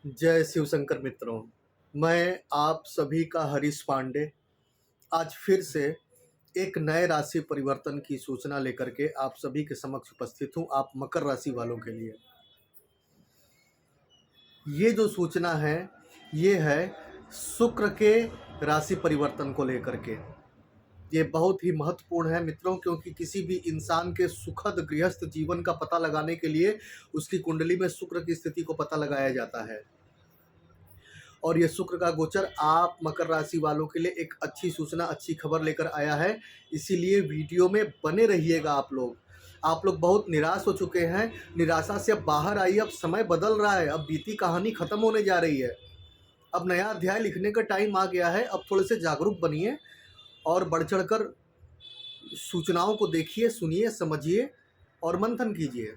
जय शिव शंकर मित्रों। मैं आप सभी का हरीश पांडे आज फिर से एक नए राशि परिवर्तन की सूचना लेकर के आप सभी के समक्ष उपस्थित हूँ। आप मकर राशि वालों के लिए ये जो सूचना है ये है शुक्र के राशि परिवर्तन को लेकर के। ये बहुत ही महत्वपूर्ण है मित्रों, क्योंकि किसी भी इंसान के सुखद गृहस्थ जीवन का पता लगाने के लिए उसकी कुंडली में शुक्र की स्थिति को पता लगाया जाता है। और ये शुक्र का गोचर आप मकर राशि वालों के लिए एक अच्छी सूचना, अच्छी खबर लेकर आया है। इसीलिए वीडियो में बने रहिएगा। आप लोग बहुत निराश हो चुके हैं। निराशा से अब बाहर आइए। अब समय बदल रहा है। अब बीती कहानी खत्म होने जा रही है। अब नया अध्याय लिखने का टाइम आ गया है। अब थोड़े से जागरूक बनिए और बढ़ चढ़कर सूचनाओं को देखिए, सुनिए, समझिए और मंथन कीजिए।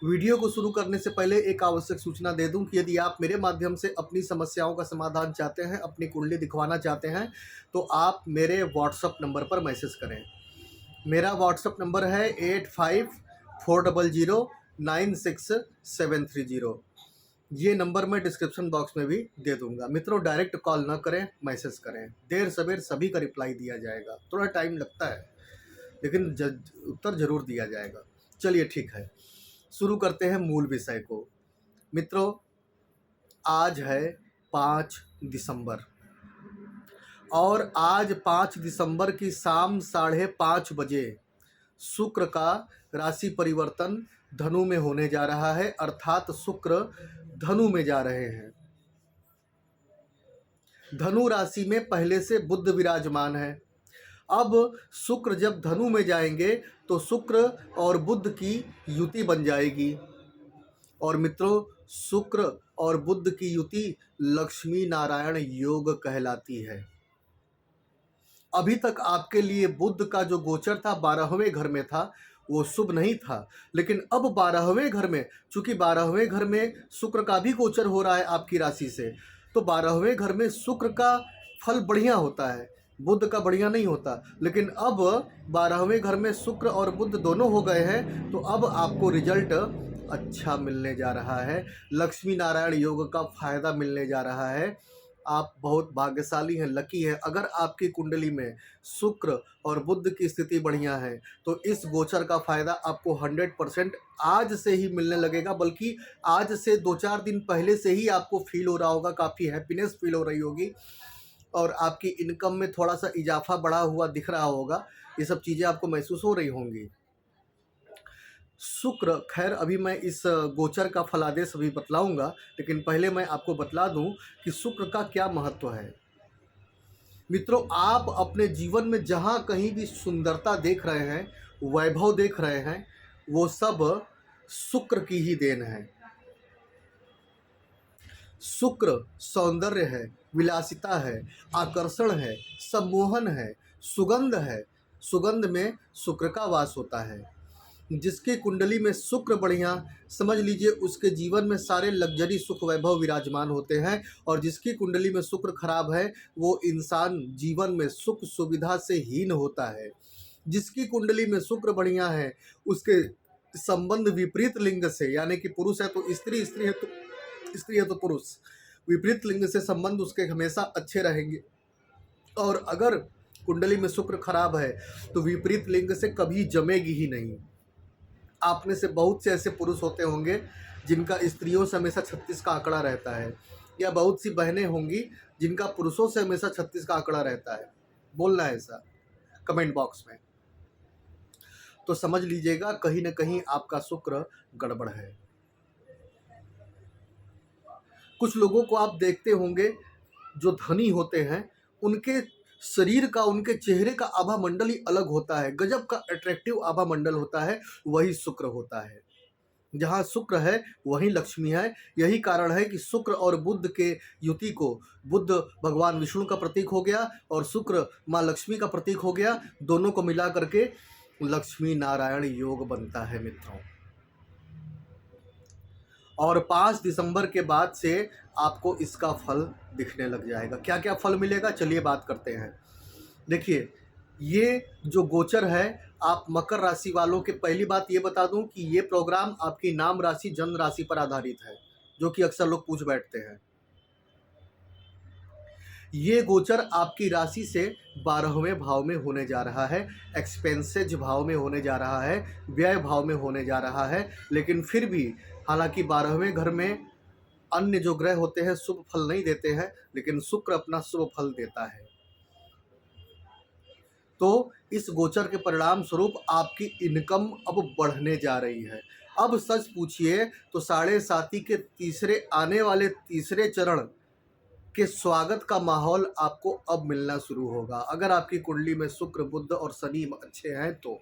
वीडियो को शुरू करने से पहले एक आवश्यक सूचना दे दूं कि यदि आप मेरे माध्यम से अपनी समस्याओं का समाधान चाहते हैं, अपनी कुंडली दिखवाना चाहते हैं, तो आप मेरे व्हाट्सएप नंबर पर मैसेज करें। मेरा व्हाट्सएप नंबर है 8540096730। ये नंबर मैं डिस्क्रिप्शन बॉक्स में भी दे दूंगा। मित्रों, डायरेक्ट कॉल न करें, मैसेज करें। देर सवेर सभी का रिप्लाई दिया जाएगा। थोड़ा टाइम लगता है लेकिन उत्तर जरूर दिया जाएगा। चलिए ठीक है, शुरू करते हैं मूल विषय को। मित्रों, आज है 5 दिसंबर और आज 5 दिसंबर की शाम 5:30 बजे शुक्र का राशि परिवर्तन धनु में होने जा रहा है। अर्थात शुक्र धनु में जा रहे हैं। धनु राशि में पहले से बुध विराजमान है। अब शुक्र जब धनु में जाएंगे तो शुक्र और बुध की युति बन जाएगी। और मित्रों, शुक्र और बुध की युति लक्ष्मी नारायण योग कहलाती है। अभी तक आपके लिए बुध का जो गोचर था 12वें घर में था, वो शुभ नहीं था। लेकिन अब 12वें घर में, चूंकि 12वें घर में शुक्र का भी गोचर हो रहा है आपकी राशि से, तो 12वें घर में शुक्र का फल बढ़िया होता है, बुध का बढ़िया नहीं होता। लेकिन अब 12वें घर में शुक्र और बुध दोनों हो गए हैं, तो अब आपको रिजल्ट अच्छा मिलने जा रहा है। लक्ष्मी नारायण योग का फायदा मिलने जा रहा है। आप बहुत भाग्यशाली हैं, लकी हैं। अगर आपकी कुंडली में शुक्र और बुध की स्थिति बढ़िया है तो इस गोचर का फायदा आपको 100% आज से ही मिलने लगेगा। बल्कि आज से 2-4 दिन पहले से ही आपको फील हो रहा होगा, काफ़ी हैप्पीनेस फील हो रही होगी और आपकी इनकम में थोड़ा सा इजाफा बढ़ा हुआ दिख रहा होगा। ये सब चीज़ें आपको महसूस हो रही होंगी। शुक्र, खैर अभी मैं इस गोचर का फलादेश अभी बतलाऊंगा, लेकिन पहले मैं आपको बतला दूं कि शुक्र का क्या महत्व है। मित्रों, आप अपने जीवन में जहां कहीं भी सुंदरता देख रहे हैं, वैभव देख रहे हैं, वो सब शुक्र की ही देन है। शुक्र सौंदर्य है, विलासिता है, आकर्षण है, सम्मोहन है, सुगंध है। सुगंध में शुक्र का वास होता है। जिसकी कुंडली में शुक्र बढ़िया, समझ लीजिए उसके जीवन में सारे लग्जरी सुख वैभव विराजमान होते हैं। और जिसकी कुंडली में शुक्र खराब है, वो इंसान जीवन में सुख सुविधा से हीन होता है। जिसकी कुंडली में शुक्र बढ़िया है, उसके संबंध विपरीत लिंग से, यानी कि पुरुष है तो स्त्री, स्त्री है तो पुरुष, विपरीत लिंग से संबंध उसके हमेशा अच्छे रहेंगे। और अगर कुंडली में शुक्र खराब है तो विपरीत लिंग से कभी जमेगी ही नहीं। आप में से बहुत से ऐसे पुरुष होते होंगे जिनका स्त्रियों से हमेशा 36 का आंकड़ा रहता है, या बहुत सी बहनें होंगी जिनका पुरुषों से हमेशा 36 का आंकड़ा रहता है। बोलना है ऐसा कमेंट बॉक्स में, तो समझ लीजिएगा कहीं ना कहीं आपका शुक्र गड़बड़ है। कुछ लोगों को आप देखते होंगे जो धनी होते हैं, उनके शरीर का, उनके चेहरे का आभा मंडल ही अलग होता है। गजब का अट्रैक्टिव आभा मंडल होता है, वही शुक्र होता है। जहाँ शुक्र है वहीं लक्ष्मी है। यही कारण है कि शुक्र और बुध के युति को, बुध भगवान विष्णु का प्रतीक हो गया और शुक्र माँ लक्ष्मी का प्रतीक हो गया। दोनों को मिला करके लक्ष्मी नारायण योग बनता है मित्रों। और 5 दिसंबर के बाद से आपको इसका फल दिखने लग जाएगा। क्या क्या फल मिलेगा, चलिए बात करते हैं। देखिए, ये जो गोचर है, आप मकर राशि वालों के, पहली बात ये बता दूं कि ये प्रोग्राम आपकी नाम राशि, जन्म राशि पर आधारित है। जो कि अक्सर लोग पूछ बैठते हैं। ये गोचर आपकी राशि से 12वें भाव में होने जा रहा है, एक्सपेंसेज भाव में होने जा रहा है, व्यय भाव में होने जा रहा है। लेकिन फिर भी हालांकि 12वें घर में अन्य जो ग्रह होते हैं शुभ फल नहीं देते हैं, लेकिन शुक्र अपना शुभ फल देता है। तो इस गोचर के परिणाम स्वरूप आपकी इनकम अब बढ़ने जा रही है। अब सच पूछिए तो 7.5 के तीसरे आने वाले तीसरे चरण के स्वागत का माहौल आपको अब मिलना शुरू होगा, अगर आपकी कुंडली में शुक्र, बुध और शनि अच्छे हैं तो।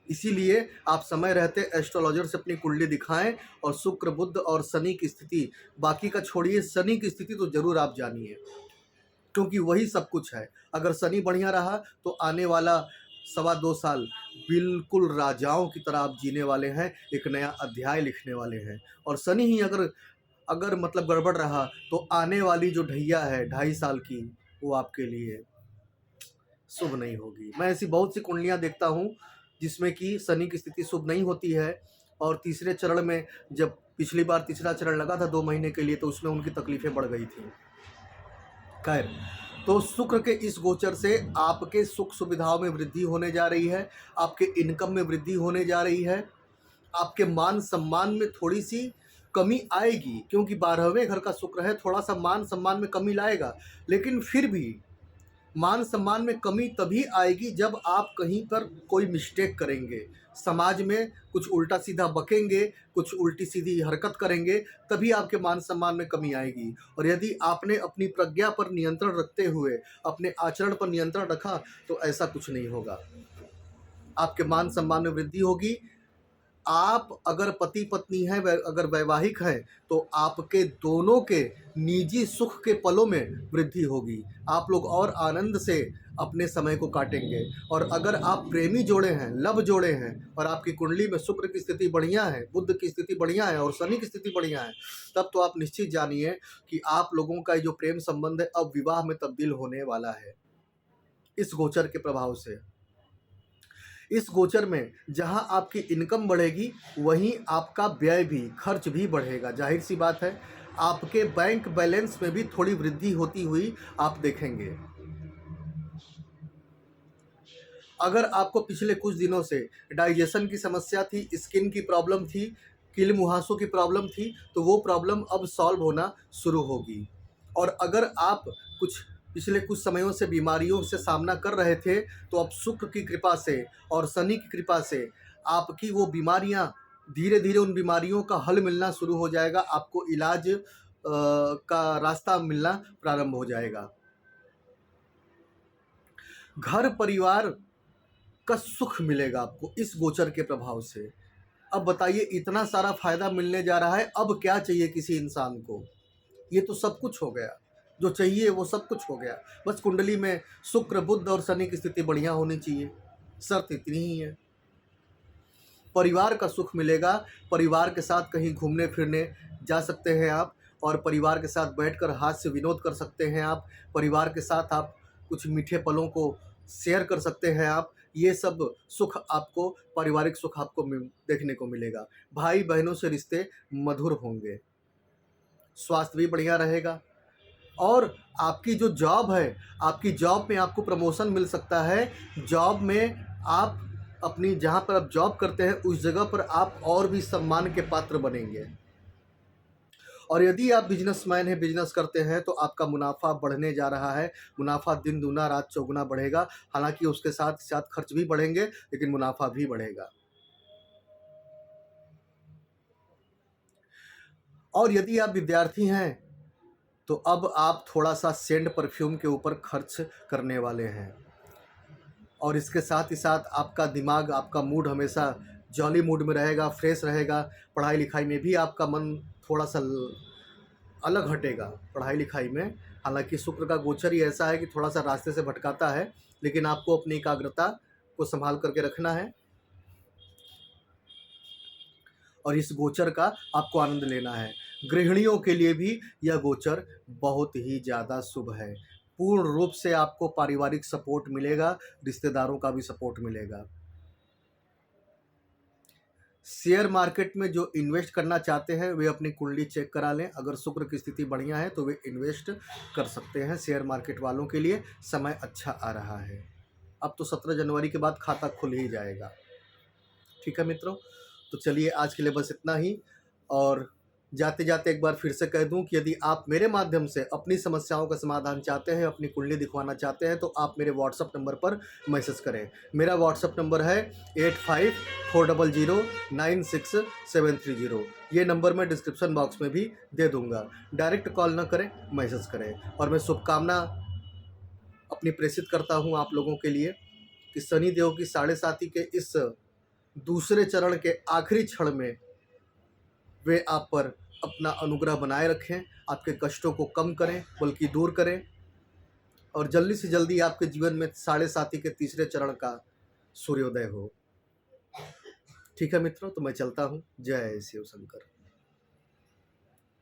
इसीलिए आप समय रहते एस्ट्रोलॉजर से अपनी कुंडली दिखाएं और शुक्र, बुध और शनि की स्थिति, बाकी का छोड़िए, शनि की स्थिति तो जरूर आप जानिए, क्योंकि वही सब कुछ है। अगर शनि बढ़िया रहा तो आने वाला 2.25 साल बिल्कुल राजाओं की तरह आप जीने वाले हैं, एक नया अध्याय लिखने वाले हैं। और शनि ही अगर मतलब गड़बड़ रहा तो आने वाली जो ढैया है 2.5 साल की, वो आपके लिए शुभ नहीं होगी। मैं ऐसी बहुत सी कुंडलियां देखता हूं जिसमें कि शनि की स्थिति शुभ नहीं होती है, और तीसरे चरण में जब पिछली बार तीसरा चरण लगा था 2 महीने के लिए, तो उसमें उनकी तकलीफें बढ़ गई थी। खैर, तो शुक्र के इस गोचर से आपके सुख सुविधाओं में वृद्धि होने जा रही है, आपके इनकम में वृद्धि होने जा रही है, आपके मान सम्मान में थोड़ी सी कमी आएगी, क्योंकि 12वें घर का शुक्र है, थोड़ा सा मान सम्मान में कमी लाएगा। लेकिन फिर भी मान सम्मान में कमी तभी आएगी जब आप कहीं पर कोई मिस्टेक करेंगे, समाज में कुछ उल्टा सीधा बकेंगे, कुछ उल्टी सीधी हरकत करेंगे, तभी आपके मान सम्मान में कमी आएगी। और यदि आपने अपनी प्रज्ञा पर नियंत्रण रखते हुए अपने आचरण पर नियंत्रण रखा तो ऐसा कुछ नहीं होगा, आपके मान सम्मान में वृद्धि होगी। आप अगर पति पत्नी हैं, अगर वैवाहिक हैं, तो आपके दोनों के निजी सुख के पलों में वृद्धि होगी, आप लोग और आनंद से अपने समय को काटेंगे। और अगर आप प्रेमी जोड़े हैं, लव जोड़े हैं, और आपकी कुंडली में शुक्र की स्थिति बढ़िया है, बुध की स्थिति बढ़िया है और शनि की स्थिति बढ़िया है, तब तो आप निश्चित जानिए कि आप लोगों का जो प्रेम संबंध है अब विवाह में तब्दील होने वाला है इस गोचर के प्रभाव से। इस गोचर में जहां आपकी इनकम बढ़ेगी वहीं आपका व्यय भी, खर्च भी बढ़ेगा। जाहिर सी बात है, आपके बैंक बैलेंस में भी थोड़ी वृद्धि होती हुई आप देखेंगे। अगर आपको पिछले कुछ दिनों से डाइजेशन की समस्या थी, स्किन की प्रॉब्लम थी, कील मुहासों की प्रॉब्लम थी, तो वो प्रॉब्लम अब सॉल्व होना शुरू होगी। और अगर आप पिछले कुछ समयों से बीमारियों से सामना कर रहे थे, तो अब शुक्र की कृपा से और शनि की कृपा से आपकी वो बीमारियां, धीरे धीरे उन बीमारियों का हल मिलना शुरू हो जाएगा, आपको इलाज का रास्ता मिलना प्रारंभ हो जाएगा। घर परिवार का सुख मिलेगा आपको इस गोचर के प्रभाव से। अब बताइए, इतना सारा फायदा मिलने जा रहा है, अब क्या चाहिए किसी इंसान को? ये तो सब कुछ हो गया, जो चाहिए वो सब कुछ हो गया। बस कुंडली में शुक्र, बुध और शनि की स्थिति बढ़िया होनी चाहिए, शर्त इतनी ही है। परिवार का सुख मिलेगा, परिवार के साथ कहीं घूमने फिरने जा सकते हैं आप, और परिवार के साथ बैठकर हास्य विनोद कर सकते हैं आप, परिवार के साथ आप कुछ मीठे पलों को शेयर कर सकते हैं आप। ये सब सुख आपको, पारिवारिक सुख आपको देखने को मिलेगा। भाई बहनों से रिश्ते मधुर होंगे, स्वास्थ्य भी बढ़िया रहेगा, और आपकी जो जॉब है, आपकी जॉब में आपको प्रमोशन मिल सकता है। जॉब में आप अपनी, जहाँ पर आप जॉब करते हैं उस जगह पर आप और भी सम्मान के पात्र बनेंगे। और यदि आप बिजनेसमैन हैं, बिजनेस करते हैं, तो आपका मुनाफा बढ़ने जा रहा है, मुनाफा दिन दूना रात चौगुना बढ़ेगा। हालांकि उसके साथ साथ खर्च भी बढ़ेंगे, लेकिन मुनाफा भी बढ़ेगा। और यदि आप विद्यार्थी हैं तो अब आप थोड़ा सा सेंट परफ्यूम के ऊपर खर्च करने वाले हैं, और इसके साथ ही साथ आपका दिमाग, आपका मूड हमेशा जॉली मूड में रहेगा, फ्रेश रहेगा। पढ़ाई लिखाई में भी आपका मन थोड़ा सा अलग हटेगा पढ़ाई लिखाई में। हालांकि शुक्र का गोचर ही ऐसा है कि थोड़ा सा रास्ते से भटकाता है, लेकिन आपको अपनी एकाग्रता को संभाल करके रखना है, और इस गोचर का आपको आनंद लेना है। गृहिणियों के लिए भी यह गोचर बहुत ही ज़्यादा शुभ है। पूर्ण रूप से आपको पारिवारिक सपोर्ट मिलेगा, रिश्तेदारों का भी सपोर्ट मिलेगा। शेयर मार्केट में जो इन्वेस्ट करना चाहते हैं वे अपनी कुंडली चेक करा लें। अगर शुक्र की स्थिति बढ़िया है तो वे इन्वेस्ट कर सकते हैं। शेयर मार्केट वालों के लिए समय अच्छा आ रहा है। अब तो 17 जनवरी के बाद खाता खुल ही जाएगा। ठीक है मित्रों, तो चलिए आज के लिए बस इतना ही। और जाते जाते एक बार फिर से कह दूं कि यदि आप मेरे माध्यम से अपनी समस्याओं का समाधान चाहते हैं, अपनी कुंडली दिखवाना चाहते हैं, तो आप मेरे व्हाट्सअप नंबर पर मैसेज करें। मेरा व्हाट्सअप नंबर है 8540096730। ये नंबर मैं डिस्क्रिप्शन बॉक्स में भी दे दूंगा। डायरेक्ट कॉल न करें, मैसेज करें। और मैं शुभकामना अपनी प्रेषित करता हूं आप लोगों के लिए कि शनिदेव की 7.5 के इस दूसरे चरण के आखिरी क्षण में वे आप पर अपना अनुग्रह बनाए रखें, आपके कष्टों को कम करें बल्कि दूर करें, और जल्दी से जल्दी आपके जीवन में 7.5 के तीसरे चरण का सूर्योदय हो। ठीक है मित्रों, तो मैं चलता हूँ। जय शिव शंकर।